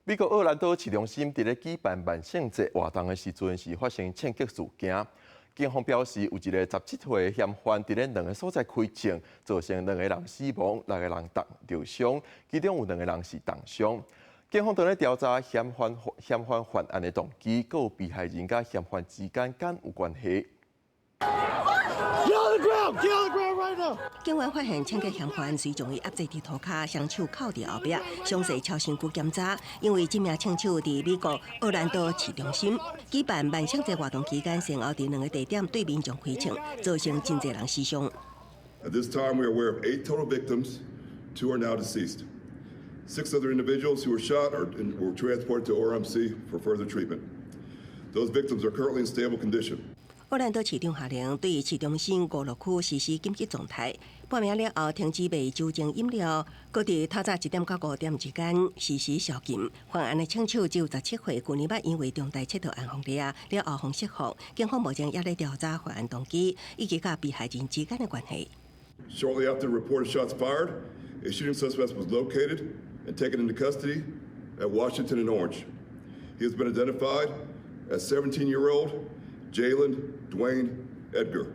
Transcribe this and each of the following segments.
美国奥兰多市中心伫咧举办万圣节活动的时阵，是发生枪击事件。警方表示，有一个17岁的嫌犯伫咧2个所在开枪，造成2个人死亡，6个人受伤，其中有2个人是重伤。警方正咧调查嫌犯犯案的动机，佮有被害人甲嫌犯之间敢有关系。警方发现枪击嫌犯随将伊压制伫涂骹，双手扣伫后壁，详细超身躯检查。因为这名枪手伫美国奥兰多市中心举办万圣节活动期间，先后伫2个地点对民众开枪，造成真侪人死伤。At this time, we are aware of 8 total victims. 2 are now deceased. 6 other individuals who were shot were transported to ORMC for further treatment. Those victims are currently in stable condition. 奥兰多市长下令对市中心5路区实施紧急状态，半暝了后停止卖酒精饮料，搁伫透早1点到5点之间实施宵禁。犯案的枪手只有17岁，去年捌因为重大窃盗案犯罪了后方释放。警方目前也在调查犯案动机以及甲被害人之间的关系。Shortly after the reported shots fired, a shooting suspect was located and taken into custody at Washington and Orange. He has been identified as 17-year-old Jalen Dwayne Edgar.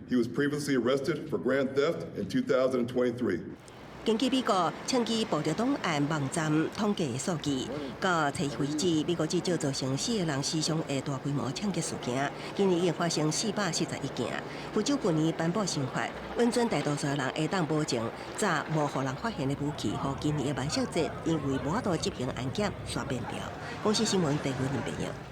He was previously arrested for grand theft in 2023. 根据美国枪击暴力档案网站统计数据，到7月为止，美国至少造成4个人死伤的大规模枪击事件，今年已经发生441件。非洲去年颁布新法，允准大多数人会当保证早无互人发现的武器，和今年的万圣节因为无法度执行安检煞变掉。公司新闻第5年报道。